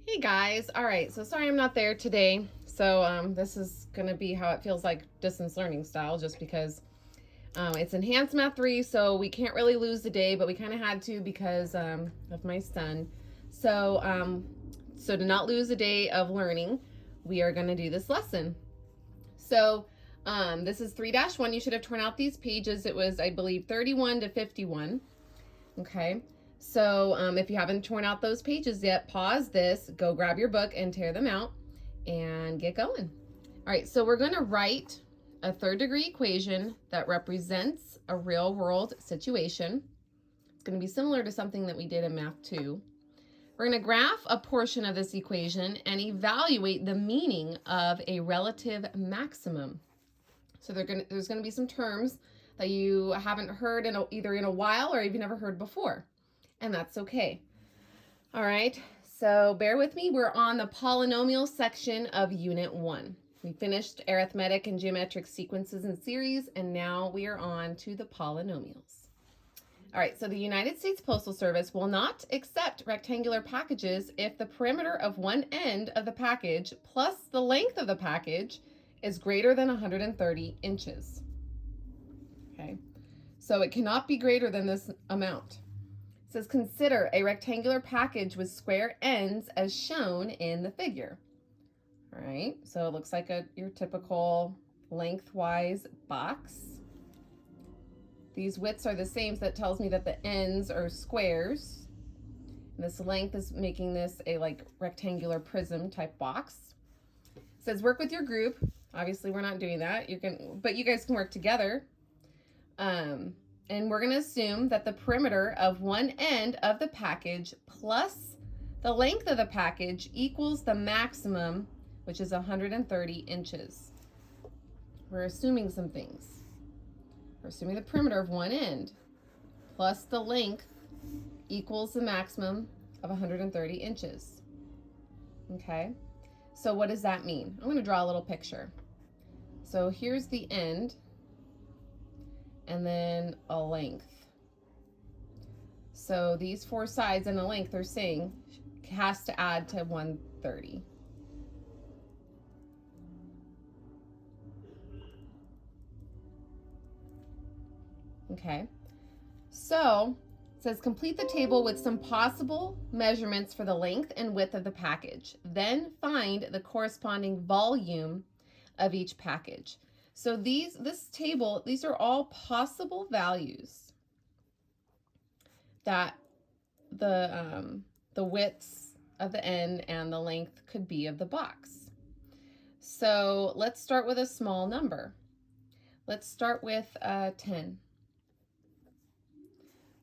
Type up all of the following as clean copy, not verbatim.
Hey guys, all right, so sorry I'm not there today. So this is gonna be how it feels like distance learning style, just because it's enhanced math 3, so we can't really lose the day, but we kind of had to because of my son. So to not lose a day of learning, we are gonna do this lesson. So this is 3-1. You should have torn out these pages. It was, I believe, 31 to 51. Okay. So if you haven't torn out those pages yet, pause this, go grab your book and tear them out and get going. All right, so we're going to write a third-degree equation that represents a real-world situation. It's going to be similar to something that we did in Math 2. We're going to graph a portion of this equation and evaluate the meaning of a relative maximum. So there's going to be some terms that you haven't heard either in a while or you've never heard before. And that's okay. All right, so bear with me. We're on the polynomial section of Unit 1. We finished arithmetic and geometric sequences and series, and now we are on to the polynomials. All right, so the United States Postal Service will not accept rectangular packages if the perimeter of one end of the package plus the length of the package is greater than 130 inches. Okay, so it cannot be greater than this amount. It says consider a rectangular package with square ends as shown in the figure. All right, so it looks like your typical lengthwise box. These widths are the same, so that tells me that the ends are squares. And this length is making this a rectangular prism type box. It says work with your group. Obviously, we're not doing that. But you guys can work together. And we're going to assume that the perimeter of one end of the package plus the length of the package equals the maximum, which is 130 inches. We're assuming some things. We're assuming the perimeter of one end plus the length equals the maximum of 130 inches. Okay, so what does that mean? I'm going to draw a little picture. So here's the end, and then a length. So these four sides and a length are saying has to add to 130. Okay, so it says complete the table with some possible measurements for the length and width of the package. Then find the corresponding volume of each package. So this table, these are all possible values that the widths of the end and the length could be of the box. So let's start with a small number. Let's start with 10.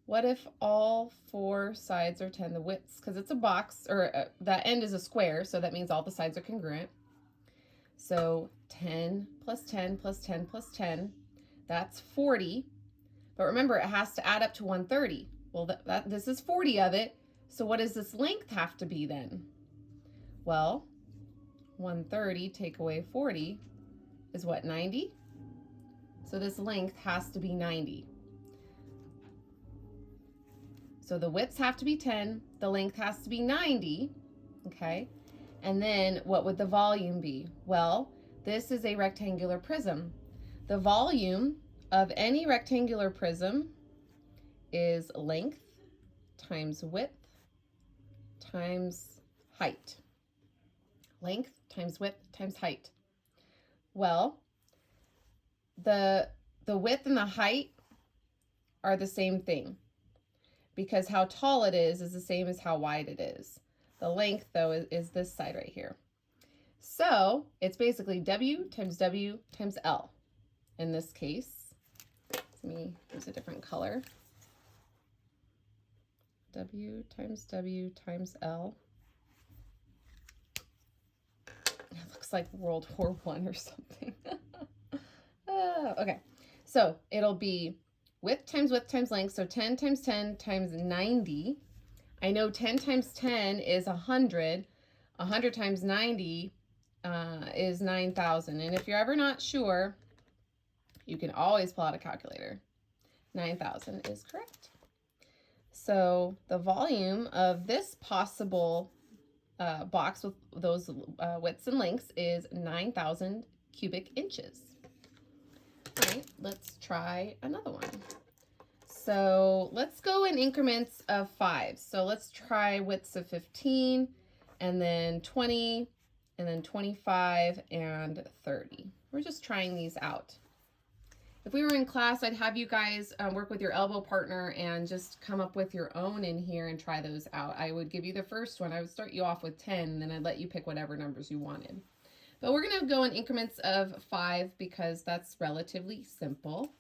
What if all four sides are 10? The widths, because it's a box, or that end is a square, so that means all the sides are congruent. So 10 plus 10 plus 10 plus 10, that's 40. But remember, it has to add up to 130. Well, this is 40 of it. So what does this length have to be then? Well, 130 take away 40 is what, 90? So this length has to be 90. So the widths have to be 10, the length has to be 90, okay? And then what would the volume be? Well, this is a rectangular prism. The volume of any rectangular prism is length times width times height. Length times width times height. Well, the width and the height are the same thing, because how tall it is the same as how wide it is. The length, though, is this side right here. So it's basically W times L in this case. Let me use a different color. W times L. It looks like World War I or something. Okay, so it'll be width times length, so 10 times 10 times 90. I know 10 times 10 is 100. 100 times 90 is 9,000. And if you're ever not sure, you can always pull out a calculator. 9,000 is correct. So the volume of this possible box with those widths and lengths is 9,000 cubic inches. All right, let's try another one. So let's go in increments of 5. So let's try widths of 15, and then 20, and then 25, and 30. We're just trying these out. If we were in class, I'd have you guys work with your elbow partner and just come up with your own in here and try those out. I would give you the first one. I would start you off with 10, and then I'd let you pick whatever numbers you wanted. But we're going to go in increments of 5 because that's relatively simple.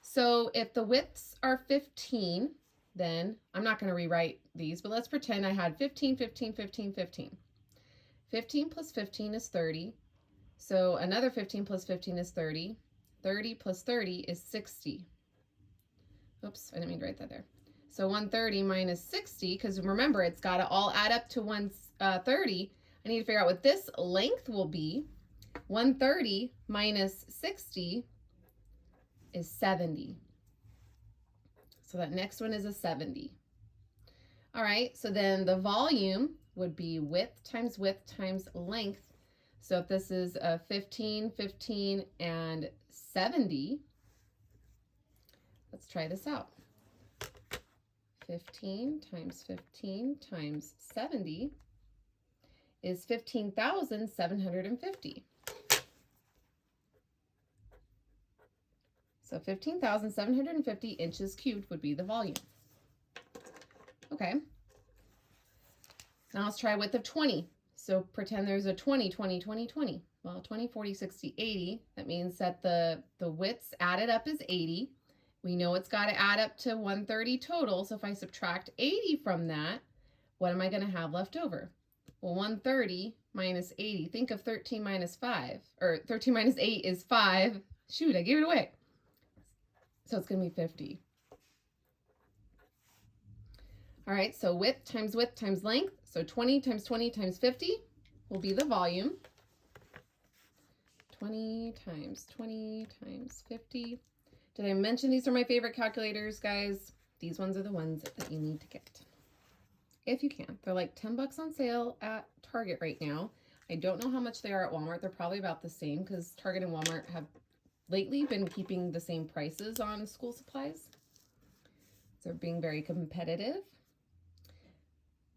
So if the widths are 15, then I'm not going to rewrite these, but let's pretend I had 15, 15, 15, 15. 15 plus 15 is 30. So another 15 plus 15 is 30. 30 plus 30 is 60. Oops, I didn't mean to write that there. So 130 minus 60, because remember, it's got to all add up to 130. I need to figure out what this length will be. 130 minus 60 is 70. So that next one is a 70. All right, so then the volume would be width times length. So if this is a 15, 15, and 70, let's try this out. 15 times 15 times 70 is 15,750. So 15,750 inches cubed would be the volume. Okay. Now let's try a width of 20. So pretend there's a 20, 20, 20, 20. Well, 20, 40, 60, 80. That means that the widths added up is 80. We know it's got to add up to 130 total. So if I subtract 80 from that, what am I going to have left over? Well, 130 minus 80. Think of 13 minus 5. Or 13 minus 8 is 5. Shoot, I gave it away. So it's going to be 50. All right, so width times length. So 20 times 20 times 50 will be the volume. 20 times 20 times 50. Did I mention these are my favorite calculators, guys? These ones are the ones that you need to get. If you can. They're like 10 bucks on sale at Target right now. I don't know how much they are at Walmart. They're probably about the same because Target and Walmart have lately been keeping the same prices on school supplies. So they're being very competitive.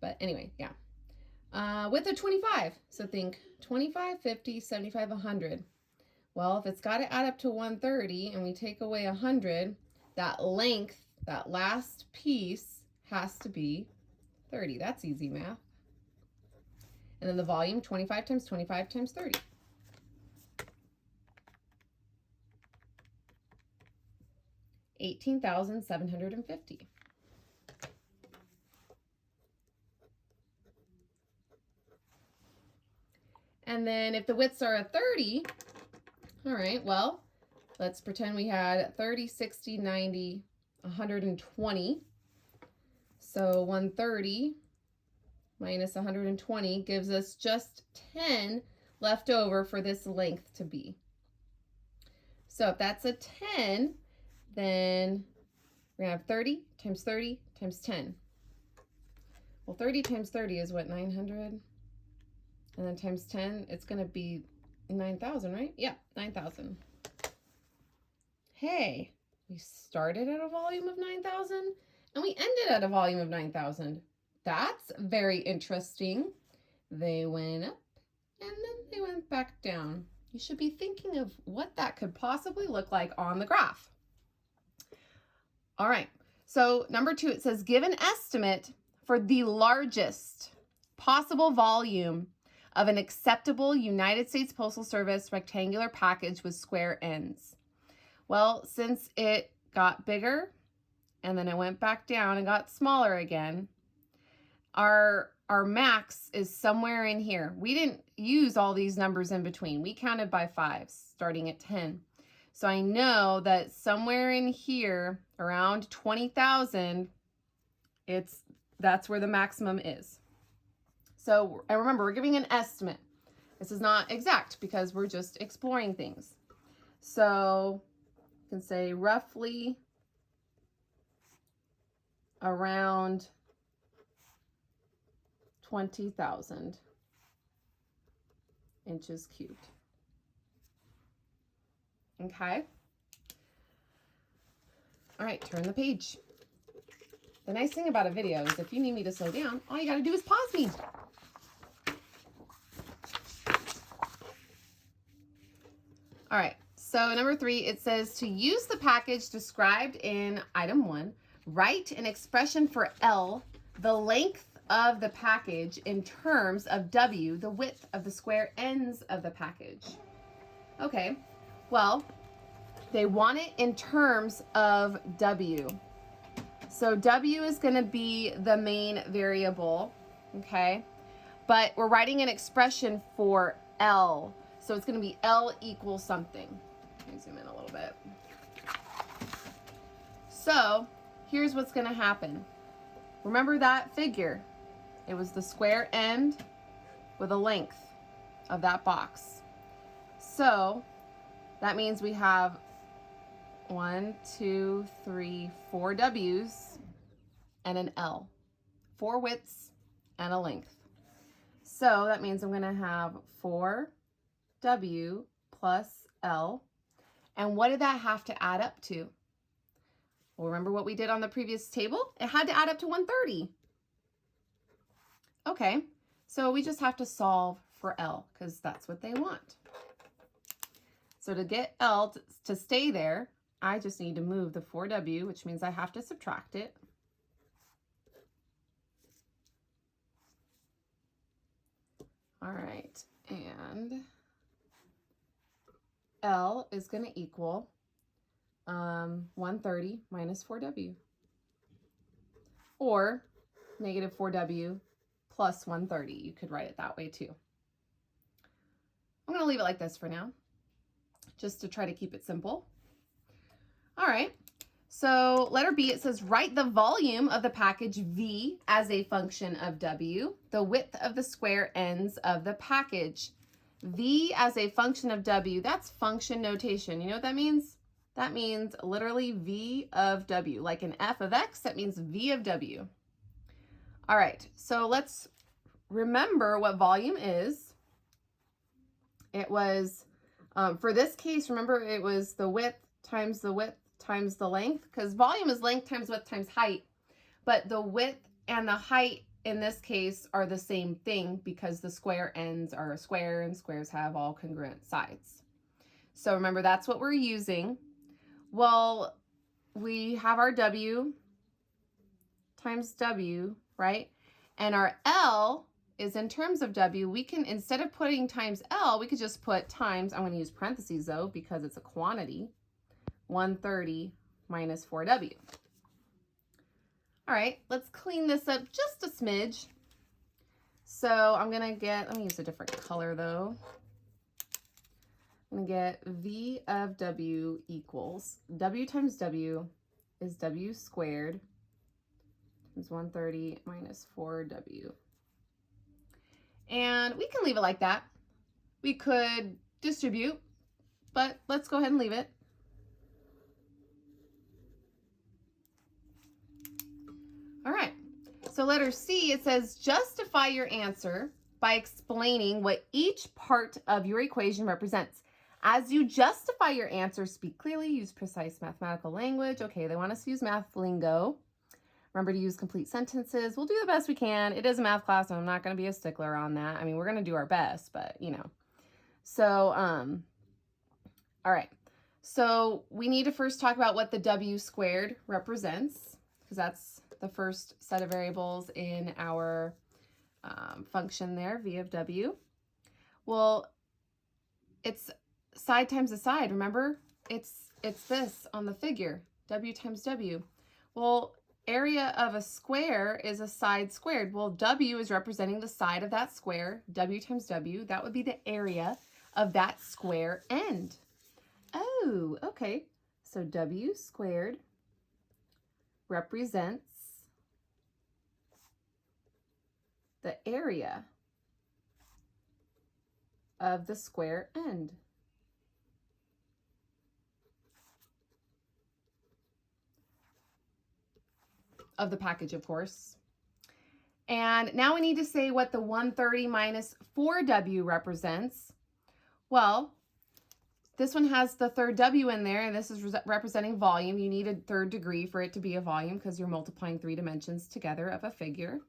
But anyway, yeah. Width of 25. So think 25, 50, 75, 100. Well, if it's got to add up to 130 and we take away 100, that length, that last piece has to be 30. That's easy math. And then the volume, 25 times 25 times 30. $18,750. And then if the widths are a 30, all right, well, let's pretend we had 30, 60, 90, 120. So 130 minus 120 gives us just 10 left over for this length to be. So if that's a 10, then we're going to have 30 times 30 times 10. Well, 30 times 30 is what, 900? And then times 10, it's going to be 9,000, right? Yeah, 9,000. Hey, we started at a volume of 9,000 and we ended at a volume of 9,000. That's very interesting. They went up and then they went back down. You should be thinking of what that could possibly look like on the graph. All right, so number 2, it says give an estimate for the largest possible volume of an acceptable United States Postal Service rectangular package with square ends. Well, since it got bigger and then it went back down and got smaller again, our max is somewhere in here. We didn't use all these numbers in between. We counted by 5s, starting at 10. So I know that somewhere in here, around 20,000, that's where the maximum is. So, and remember, we're giving an estimate. This is not exact because we're just exploring things. So, you can say roughly around 20,000 inches cubed. Okay. All right, turn the page. The nice thing about a video is if you need me to slow down, all you got to do is pause me. All right, so number 3, it says to use the package described in item 1, write an expression for L, the length of the package, in terms of W, the width of the square ends of the package. Okay, well, they want it in terms of W. So W is going to be the main variable, okay? But we're writing an expression for L. So it's going to be L equals something. Let me zoom in a little bit. So here's what's going to happen. Remember that figure? It was the square end with a length of that box. So that means we have 1, 2, 3, 4 W's and an L. 4 widths and a length. So that means I'm going to have 4W plus L. And what did that have to add up to? Well, remember what we did on the previous table? It had to add up to 130. Okay, so we just have to solve for L because that's what they want. So to get L to stay there, I just need to move the 4W, which means I have to subtract it. All right, and L is going to equal 130 minus 4W, or negative 4W plus 130. You could write it that way too. I'm going to leave it like this for now, just to try to keep it simple. All right, so letter B, it says write the volume of the package V as a function of W, the width of the square ends of the package. V as a function of W, that's function notation. You know what that means? That means literally V of W. Like an f of x, that means V of W. All right, so let's remember what volume is. It was, for this case, remember it was the width times the length, because volume is length times width times height. But the width and the height in this case are the same thing because the square ends are a square and squares have all congruent sides. So remember, that's what we're using. Well, we have our W times W, right? And our L is in terms of W. We can, instead of putting times L, we could just put times, I'm going to use parentheses though, because it's a quantity, 130 minus 4W. All right, let's clean this up just a smidge. So I'm going to get, let me use a different color though. I'm going to get V of W equals, W times W is W squared times 130 minus 4W. And we can leave it like that. We could distribute, but let's go ahead and leave it. All right, so letter C, it says justify your answer by explaining what each part of your equation represents. As you justify your answer, speak clearly, use precise mathematical language. Okay, they want us to use math lingo. Remember to use complete sentences. We'll do the best we can. It is a math class, and I'm not going to be a stickler on that. I mean, we're going to do our best, but you know. So, all right. So we need to first talk about what the W squared represents, because that's the first set of variables in our function there, V of W. Well, it's side times a side, remember? It's this on the figure, W times W. Well, area of a square is a side squared. Well, W is representing the side of that square, W times W. That would be the area of that square end. Oh, okay. So W squared represents the area of the square end. Of the package, of course. And now we need to say what the 130 minus 4w represents. Well, this one has the third w in there, and this is representing volume. You need a third degree for it to be a volume because you're multiplying 3 dimensions together of a figure.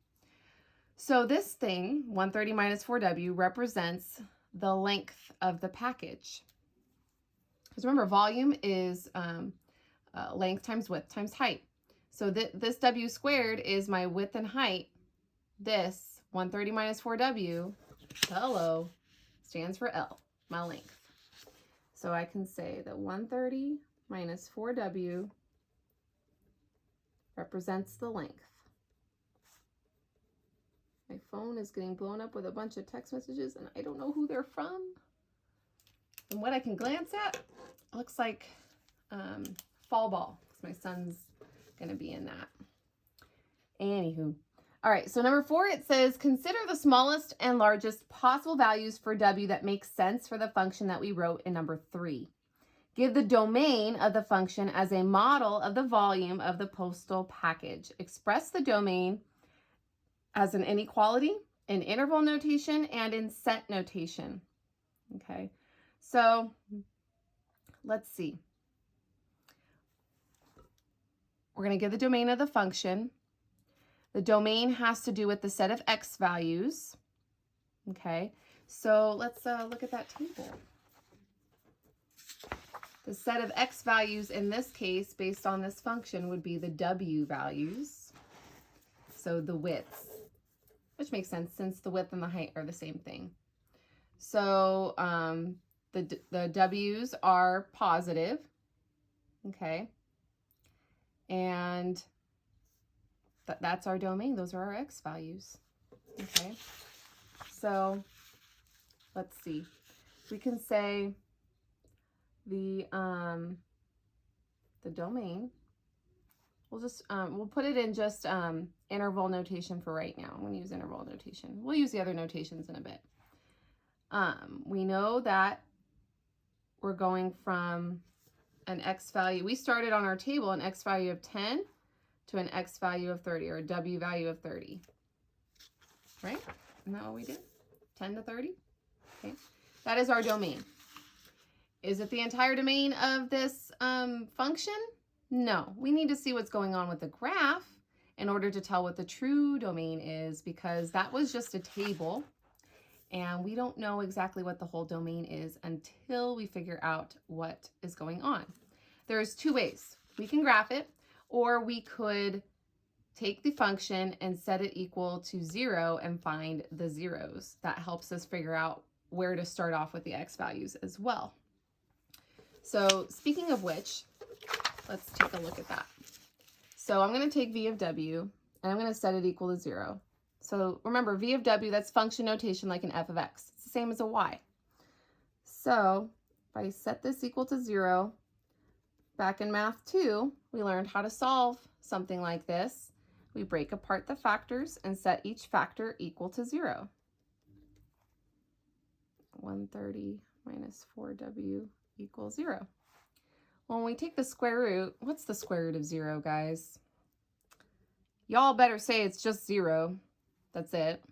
So this thing, 130 minus 4w, represents the length of the package. Because remember, volume is length times width times height. So this w squared is my width and height. This 130 minus 4w, hello, stands for L, my length. So I can say that 130 minus 4w represents the length. My phone is getting blown up with a bunch of text messages, and I don't know who they're from. And what I can glance at looks like fall ball, because my son's going to be in that. Anywho. All right, so number 4, it says, consider the smallest and largest possible values for w that make sense for the function that we wrote in number 3. Give the domain of the function as a model of the volume of the postal package. Express the domain as an inequality, in interval notation, and in set notation. Okay, so let's see. We're going to give the domain of the function. The domain has to do with the set of x values. Okay, so let's look at that table. The set of x values in this case, based on this function, would be the w values. So the widths, which makes sense since the width and the height are the same thing. So the w's are positive. Okay, and that's our domain. Those are our x values. Okay, so let's see. We can say the domain. We'll just we'll put it in just interval notation for right now. I'm going to use interval notation. We'll use the other notations in a bit. We know that we're going from an x value. We started on our table an x value of 10 to an x value of 30, or a w value of 30. Right? Isn't that what we did? 10 to 30? Okay. That is our domain. Is it the entire domain of this function? No. We need to see what's going on with the graph in order to tell what the true domain is, because that was just a table, and we don't know exactly what the whole domain is until we figure out what is going on. There's 2 ways. We can graph it, or we could take the function and set it equal to 0 and find the zeros. That helps us figure out where to start off with the x values as well. So speaking of which, let's take a look at that. So I'm going to take v of w, and I'm going to set it equal to 0. So remember, v of w, that's function notation like an f of x. It's the same as a y. So if I set this equal to 0, back in Math 2, we learned how to solve something like this. We break apart the factors and set each factor equal to 0. 130 minus 4w equals 0. Well, when we take the square root, what's the square root of 0, guys? Y'all better say it's just 0. That's it.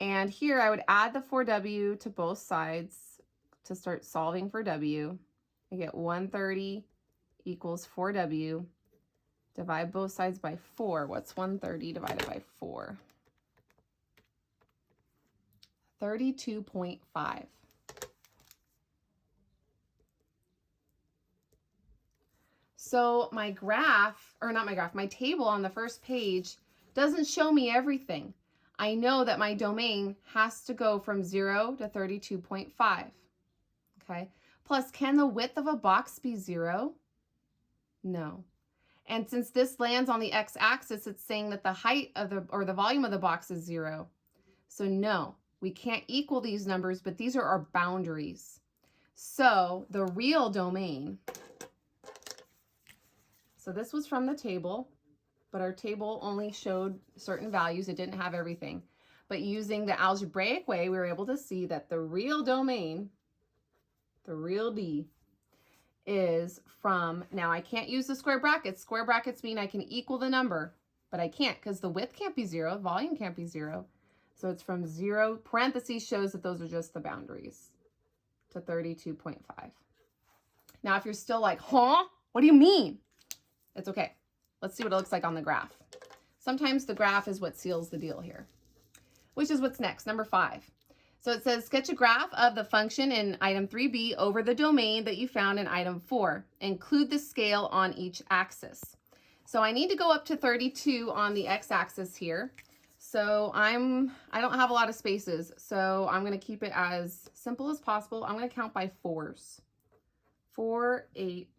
And here I would add the 4w to both sides to start solving for w. I get 130 equals 4w. Divide both sides by 4. What's 130 divided by 4? 32.5. So my graph, or not my graph, my table on the first page doesn't show me everything. I know that my domain has to go from 0 to 32.5. Okay. Plus, can the width of a box be 0? No. And since this lands on the x-axis, it's saying that the height of the volume of the box is 0. So no, we can't equal these numbers, but these are our boundaries. So the real domain, so this was from the table, but our table only showed certain values. It didn't have everything. But using the algebraic way, we were able to see that the real domain, the real D, is from, now I can't use the square brackets. Square brackets mean I can equal the number. but I can't because the width can't be 0, volume can't be 0. So it's from 0, parentheses shows that those are just the boundaries, to 32.5. Now, if you're still like, huh? What do you mean? It's okay. Let's see what it looks like on the graph. Sometimes the graph is what seals the deal here, which is what's next, number 5. So it says, sketch a graph of the function in item 3B over the domain that you found in item 4. Include the scale on each axis. So I need to go up to 32 on the x-axis here. So I don't have a lot of spaces, so I'm going to keep it as simple as possible. I'm going to count by 4s. 4, 8,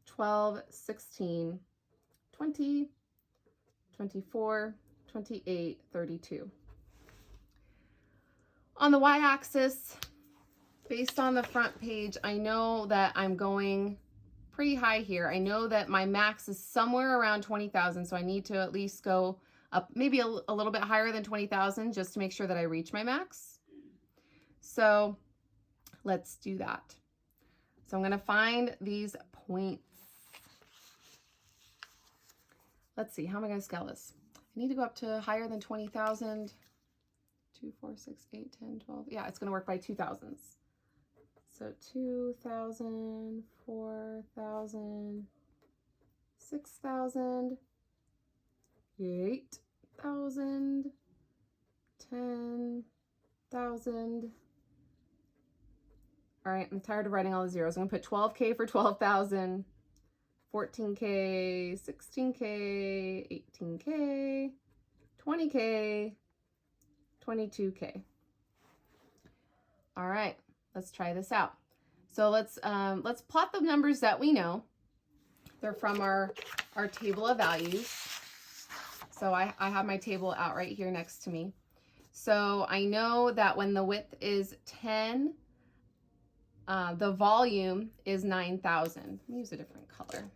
12, 16, 20, 24, 28, 32. On the y-axis, based on the front page, I know that I'm going pretty high here. I know that my max is somewhere around 20,000, so I need to at least go up maybe a little bit higher than 20,000 just to make sure that I reach my max. So let's do that. So I'm going to find these points. Let's see, how am I going to scale this? I need to go up to higher than 20,000. 2, 4, 6, 8, 10, 12. Yeah, it's going to work by 2,000s. So 2,000, 4,000, 6,000, 8,000, 10,000. All right, I'm tired of writing all the zeros. I'm going to put 12K for 12,000, 14K, 16K, 18K, 20K, 22K. All right, let's try this out. So let's plot the numbers that we know. They're from our table of values. So I have my table out right here next to me. So I know that when the width is 10, the volume is 9,000. Let me use a different color.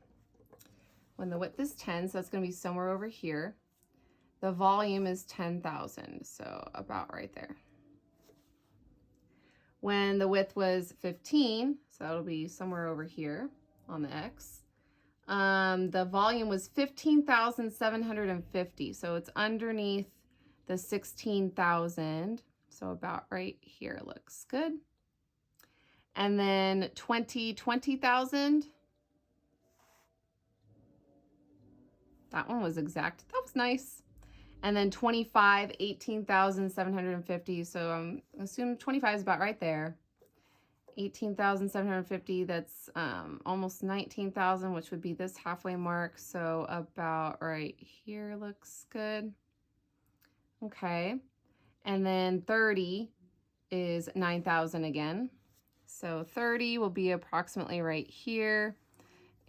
When the width is 10, so that's going to be somewhere over here. The volume is 10,000, so about right there. When the width was 15, so that'll be somewhere over here on the X, the volume was 15,750, so it's underneath the 16,000, so about right here looks good. And then 20,000. That one was exact. That was nice. And then 25, 18,750. So I'm assuming 25 is about right there. 18,750, that's almost 19,000, which would be this halfway mark. So about right here looks good. Okay. And then 30 is 9,000 again. So 30 will be approximately right here.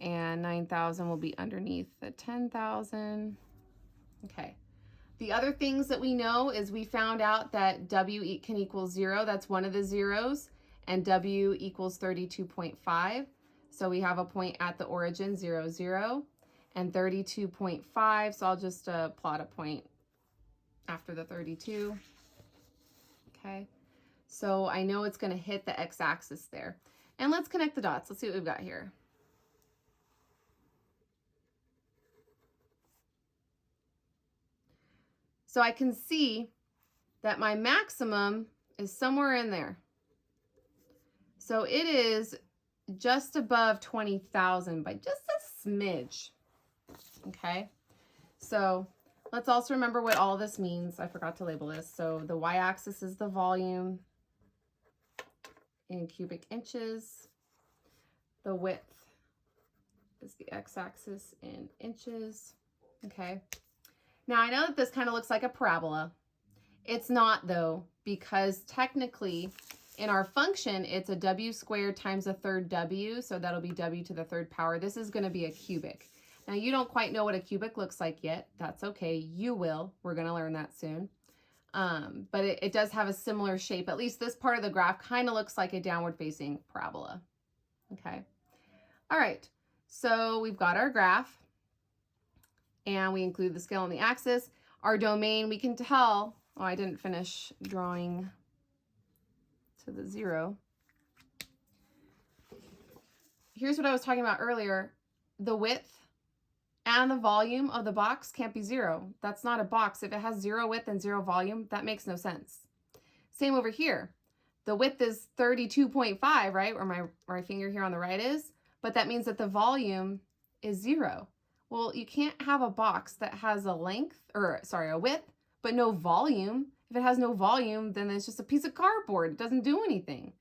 And 9,000 will be underneath the 10,000. Okay. The other things that we know is we found out that W can equal 0. That's one of the zeros. And W equals 32.5. So we have a point at the origin, 0, 0. And 32.5. So I'll just plot a point after the 32. Okay. So I know it's going to hit the x-axis there. And let's connect the dots. Let's see what we've got here. So I can see that my maximum is somewhere in there. So it is just above 20,000 by just a smidge. Okay. So let's also remember what all this means. I forgot to label this. So the y-axis is the volume in cubic inches. The width is the x-axis in inches. Okay. Now I know that this kind of looks like a parabola. It's not though, because technically in our function, it's a w squared times a third w. So that'll be w to the third power. This is going to be a cubic. Now you don't quite know what a cubic looks like yet. That's okay. You will. We're going to learn that soon. But it does have a similar shape. At least this part of the graph kind of looks like a downward facing parabola. Okay. All right. So we've got our graph. And we include the scale on the axis. Our domain, we can tell, oh, I didn't finish drawing to the 0. Here's what I was talking about earlier. The width And the volume of the box can't be 0. That's not a box. If it has 0 width and 0 volume, that makes no sense. Same over here. The width is 32.5, right? Where my finger here on the right is. But that means that the volume is 0. Well, you can't have a box that has a width, but no volume. If it has no volume, then it's just a piece of cardboard. It doesn't do anything.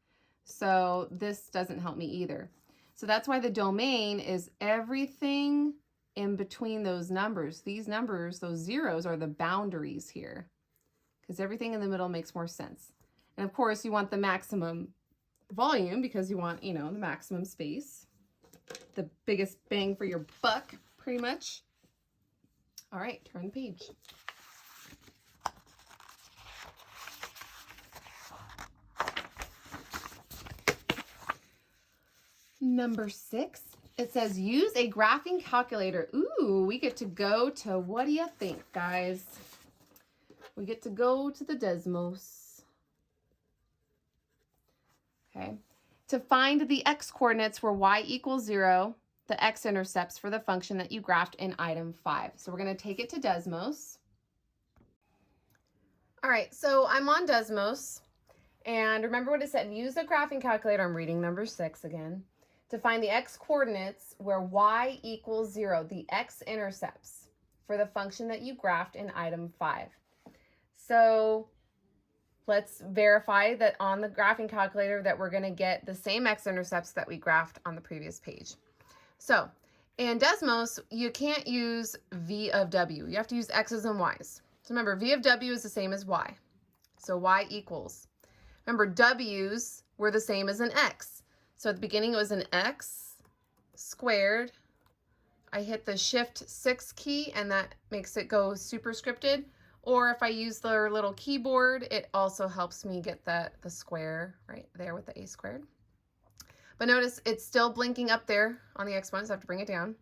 So this doesn't help me either. So that's why the domain is everything in between those numbers. These numbers, those zeros, are the boundaries here, because everything in the middle makes more sense. And of course, you want the maximum volume because you want, the maximum space, the biggest bang for your buck, pretty much. All right, turn the page. Number 6, it says use a graphing calculator. Ooh, we get to go to, what do you think, guys? We get to go to the Desmos. Okay. To find the x-coordinates where y equals 0, the x-intercepts for the function that you graphed in item 5. So we're going to take it to Desmos. All right, so I'm on Desmos. And remember what it said, use the graphing calculator. I'm reading number 6 again. To find the x-coordinates where y equals 0, the x-intercepts for the function that you graphed in item 5. So let's verify that on the graphing calculator that we're going to get the same x-intercepts that we graphed on the previous page. So in Desmos, you can't use v of w. You have to use x's and y's. So remember, v of w is the same as y. So y equals. Remember, w's were the same as an x. So at the beginning, it was an x squared. I hit the Shift 6 key, and that makes it go superscripted. Or if I use the little keyboard, it also helps me get the square right there with the a squared. But notice it's still blinking up there on the exponents. I have to bring it down.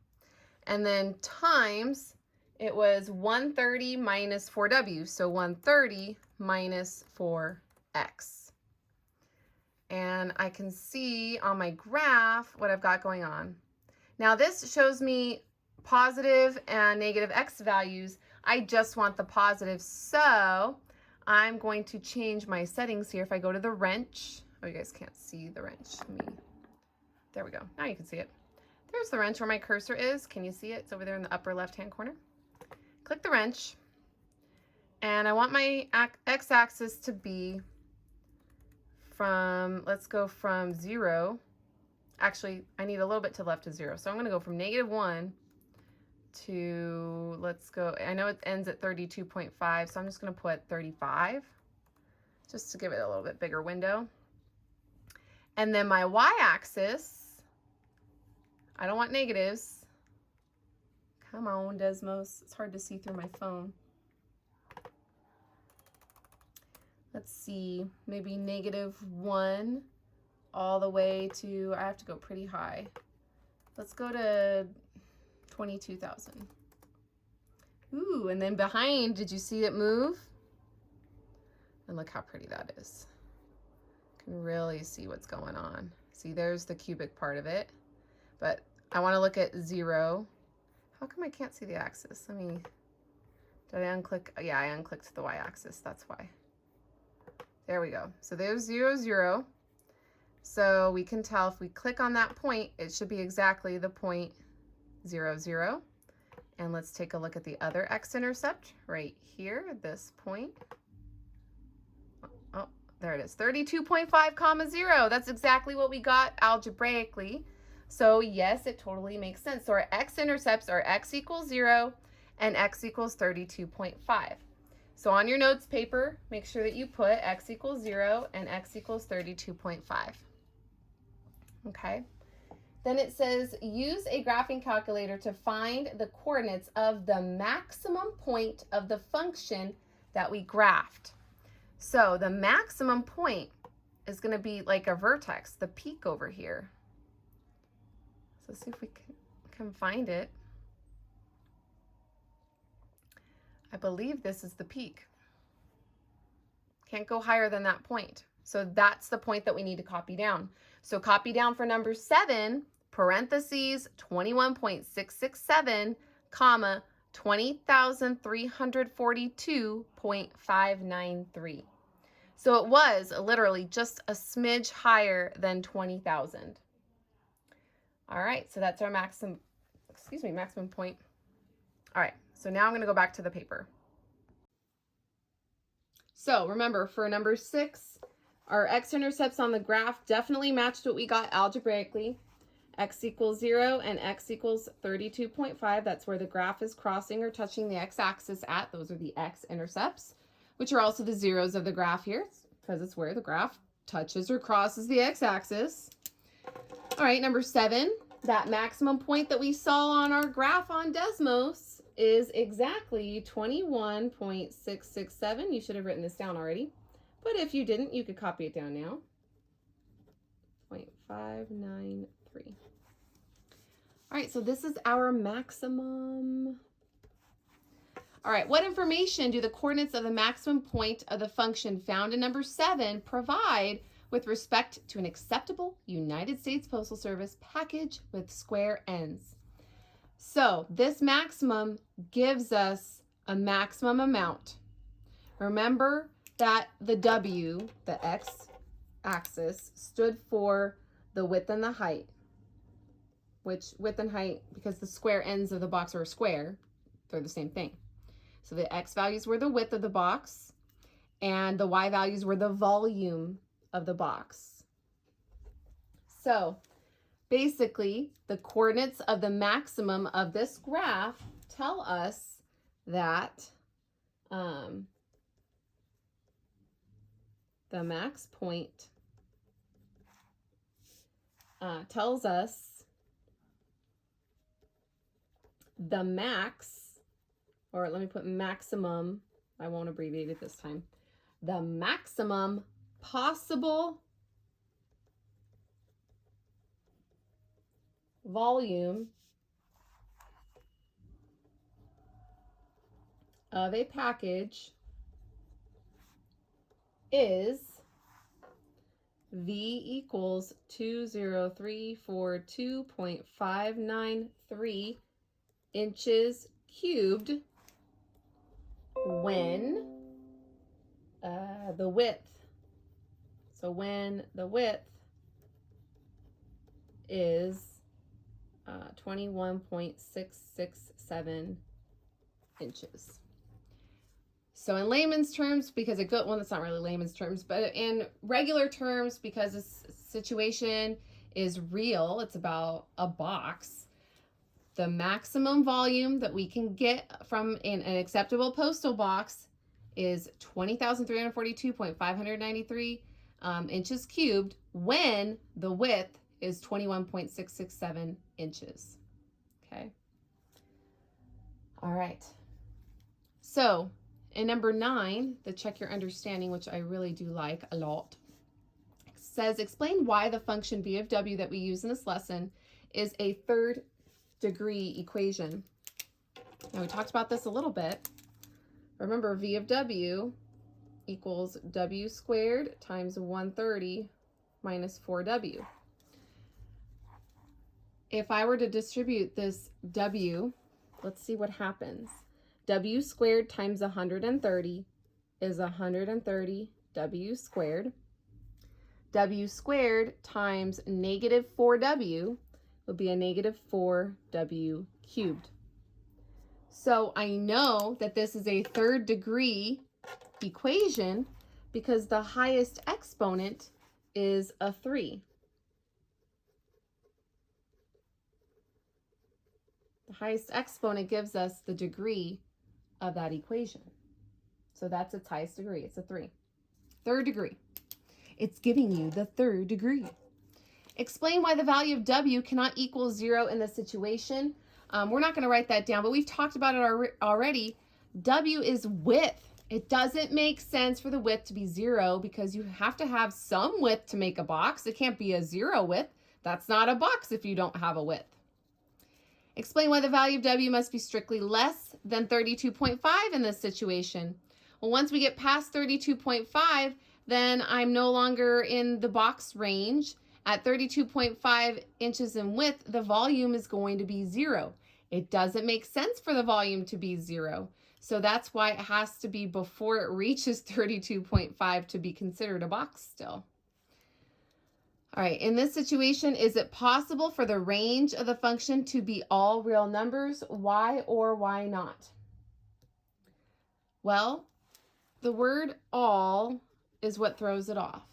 And then times, it was 130 minus 4w. So 130 minus 4x. And I can see on my graph what I've got going on. Now this shows me positive and negative x values. I just want the positive, so I'm going to change my settings here. If I go to the wrench, oh, you guys can't see the wrench. There we go. Now you can see it. There's the wrench where my cursor is. Can you see it? It's over there in the upper left-hand corner. Click the wrench, and I want my x-axis to be from, let's go from 0. Actually, I need a little bit to the left of 0. So I'm going to go from -1 to, let's go, I know it ends at 32.5, so I'm just going to put 35, just to give it a little bit bigger window. And then my y-axis, I don't want negatives. Come on, Desmos. It's hard to see through my phone. Let's see, maybe -1 all the way to, I have to go pretty high. Let's go to 22,000. Ooh, and then behind, did you see it move? And look how pretty that is. You can really see what's going on. See, there's the cubic part of it. But I want to look at 0. How come I can't see the axis? Let me, did I unclick? Yeah, I unclicked the y-axis, that's why. There we go. So there's 0, 0. So we can tell if we click on that point, it should be exactly the point 0, 0. And let's take a look at the other x-intercept right here, this point. Oh, there it is, 32.5 comma 0. That's exactly what we got algebraically. So yes, it totally makes sense. So our x-intercepts are x equals 0 and x equals 32.5. So on your notes paper, make sure that you put x equals 0 and x equals 32.5. Okay. Then it says, use a graphing calculator to find the coordinates of the maximum point of the function that we graphed. So the maximum point is going to be like a vertex, the peak over here. So let's see if we can find it. I believe this is the peak. Can't go higher than that point. So that's the point that we need to copy down. So copy down for number 7, parentheses 21.667, comma, 20,342.593. So it was literally just a smidge higher than 20,000. All right, so that's our maximum point. All right, so now I'm going to go back to the paper. So remember, for number 6, our x-intercepts on the graph definitely matched what we got algebraically. X equals 0 and x equals 32.5. That's where the graph is crossing or touching the x-axis at. Those are the x-intercepts, which are also the zeros of the graph here, because it's where the graph touches or crosses the x-axis. All right, number 7, that maximum point that we saw on our graph on Desmos is exactly 21.667. You should have written this down already, but if you didn't, you could copy it down now. 0.593. All right, so this is our maximum. All right, what information do the coordinates of the maximum point of the function found in number 7 provide with respect to an acceptable United States Postal Service package with square ends? So this maximum gives us a maximum amount. Remember that the W, the x-axis, stood for the width and the height, which width and height, because the square ends of the box are a square, they're the same thing. So the x values were the width of the box, and the y values were the volume of the box. So basically, the coordinates of the maximum of this graph tell us that the max point tells us the max, or let me put maximum, I won't abbreviate it this time, the maximum possible volume of a package is V equals 20342.593 inches cubed when the width, so when the width is 21.667 inches. So in layman's terms, because it goes, well, it's not really layman's terms, but in regular terms, because this situation is real, it's about a box, the maximum volume that we can get from an acceptable postal box is 20,342.593 inches cubed when the width is 21.667 inches. Okay. All right. So in number 9, the check your understanding, which I really do like a lot, says explain why the function b of w that we use in this lesson is a third degree equation. Now we talked about this a little bit. Remember, v of w equals w squared times 130 minus 4w. If I were to distribute this w, let's see what happens. W squared times 130 is 130 w squared. W squared times negative 4w will be a negative 4w cubed. So I know that this is a third degree equation because the highest exponent is a 3. The highest exponent gives us the degree of that equation. So that's its highest degree. It's a 3. Third degree. It's giving you the third degree. Explain why the value of w cannot equal 0 in this situation. We're not going to write that down, but we've talked about it already. W is width. It doesn't make sense for the width to be 0 because you have to have some width to make a box. It can't be a 0 width. That's not a box if you don't have a width. Explain why the value of w must be strictly less than 32.5 in this situation. Well, once we get past 32.5, then I'm no longer in the box range. At 32.5 inches in width, the volume is going to be 0. It doesn't make sense for the volume to be 0. So that's why it has to be before it reaches 32.5 to be considered a box still. All right, in this situation, is it possible for the range of the function to be all real numbers? Why or why not? Well, the word all is what throws it off.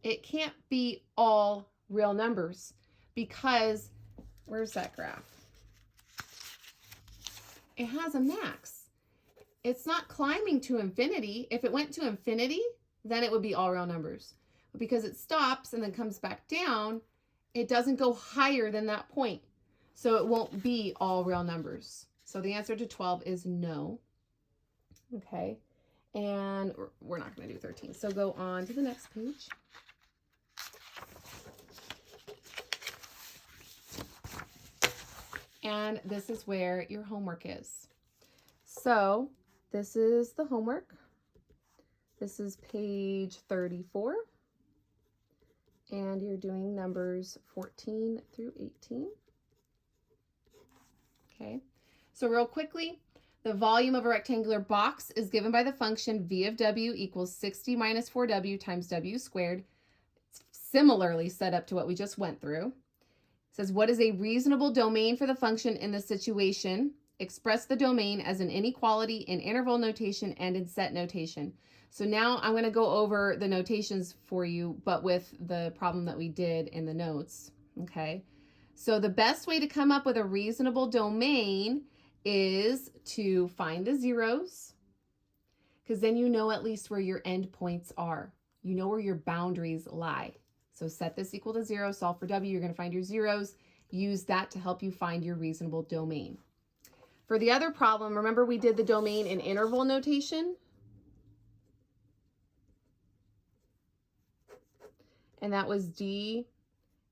It can't be all real numbers because, where's that graph? It has a max. It's not climbing to infinity. If it went to infinity, then it would be all real numbers. But because it stops and then comes back down, it doesn't go higher than that point. So it won't be all real numbers. So the answer to 12 is no. Okay. And we're not going to do 13. So go on to the next page. And this is where your homework is. So this is the homework. This is page 34. And you're doing numbers 14 through 18. Okay. So real quickly, the volume of a rectangular box is given by the function v of w equals 60 minus 4w times w squared. It's similarly set up to what we just went through. It says, what is a reasonable domain for the function in this situation? Express the domain as an inequality in interval notation and in set notation. So now I'm going to go over the notations for you, but with the problem that we did in the notes. Okay. So the best way to come up with a reasonable domain is to find the zeros, because then you know at least where your endpoints are. You know where your boundaries lie. So set this equal to 0, solve for w, you're going to find your zeros. Use that to help you find your reasonable domain. For the other problem, remember we did the domain in interval notation? And that was d,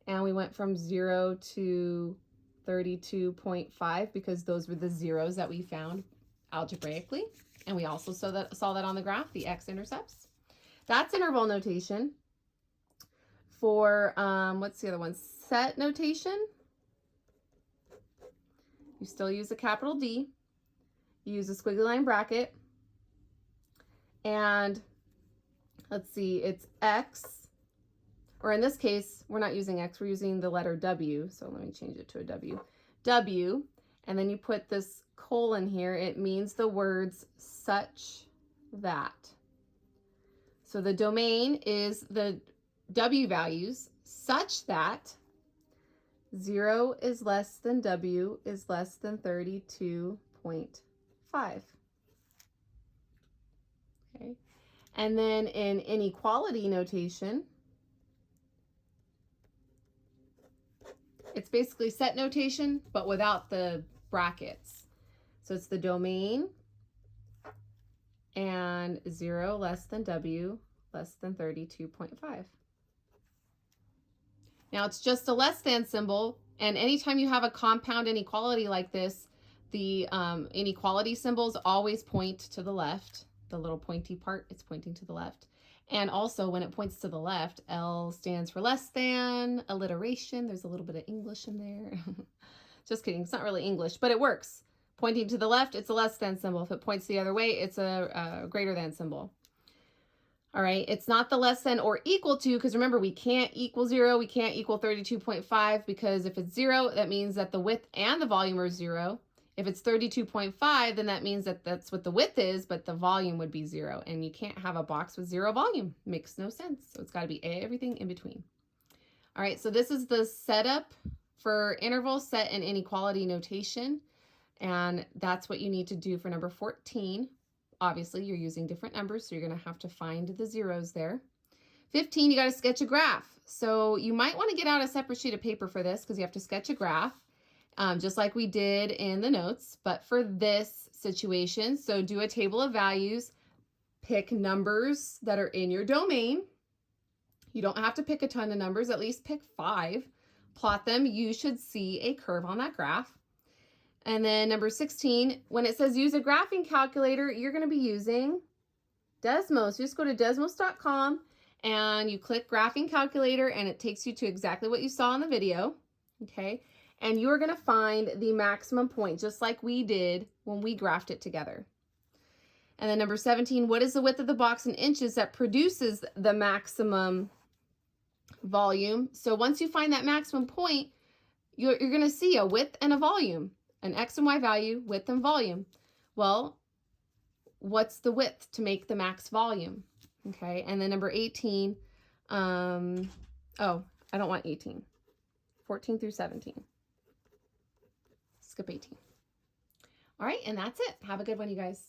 and we went from 0 to 32.5 because those were the zeros that we found algebraically. And we also saw that on the graph, the x-intercepts. That's interval notation. For, what's the other one? Set notation. You still use a capital D. You use a squiggly line bracket. And let's see, it's x. Or in this case, we're not using x, we're using the letter W. So let me change it to a W. W, and then you put this colon here. It means the words such that. So the domain is the W values such that 0 is less than W is less than 32.5. Okay. And then in inequality notation, it's basically set notation, but without the brackets. So it's the domain and 0 less than W less than 32.5. Now it's just a less than symbol, and anytime you have a compound inequality like this, the inequality symbols always point to the left. The little pointy part, it's pointing to the left. And also when it points to the left, L stands for less than, alliteration. There's a little bit of English in there. Just kidding, it's not really English, but it works. Pointing to the left, it's a less than symbol. If it points the other way, it's a greater than symbol. All right, it's not the less than or equal to, because remember, we can't equal 0, we can't equal 32.5, because if it's 0, that means that the width and the volume are 0. If it's 32.5, then that means that that's what the width is, but the volume would be 0. And you can't have a box with 0 volume. Makes no sense. So it's got to be everything in between. All right, so this is the setup for interval, set, and inequality notation. And that's what you need to do for number 14. Obviously, you're using different numbers, so you're going to have to find the zeros there. 15, you got to sketch a graph. So you might want to get out a separate sheet of paper for this because you have to sketch a graph. Just like we did in the notes, but for this situation, so do a table of values, pick numbers that are in your domain. You don't have to pick a ton of numbers, at least pick 5. Plot them. You should see a curve on that graph. And then number 16, when it says use a graphing calculator, you're going to be using Desmos. You just go to desmos.com and you click graphing calculator and it takes you to exactly what you saw in the video. Okay. and you're going to find the maximum point, just like we did when we graphed it together. And then number 17, what is the width of the box in inches that produces the maximum volume? So once you find that maximum point, you're going to see a width and a volume, an X and Y value, width and volume. Well, what's the width to make the max volume? Okay, and then number 18, oh, I don't want 18, 14 through 17. Skip 18. All right, and that's it. Have a good one, you guys.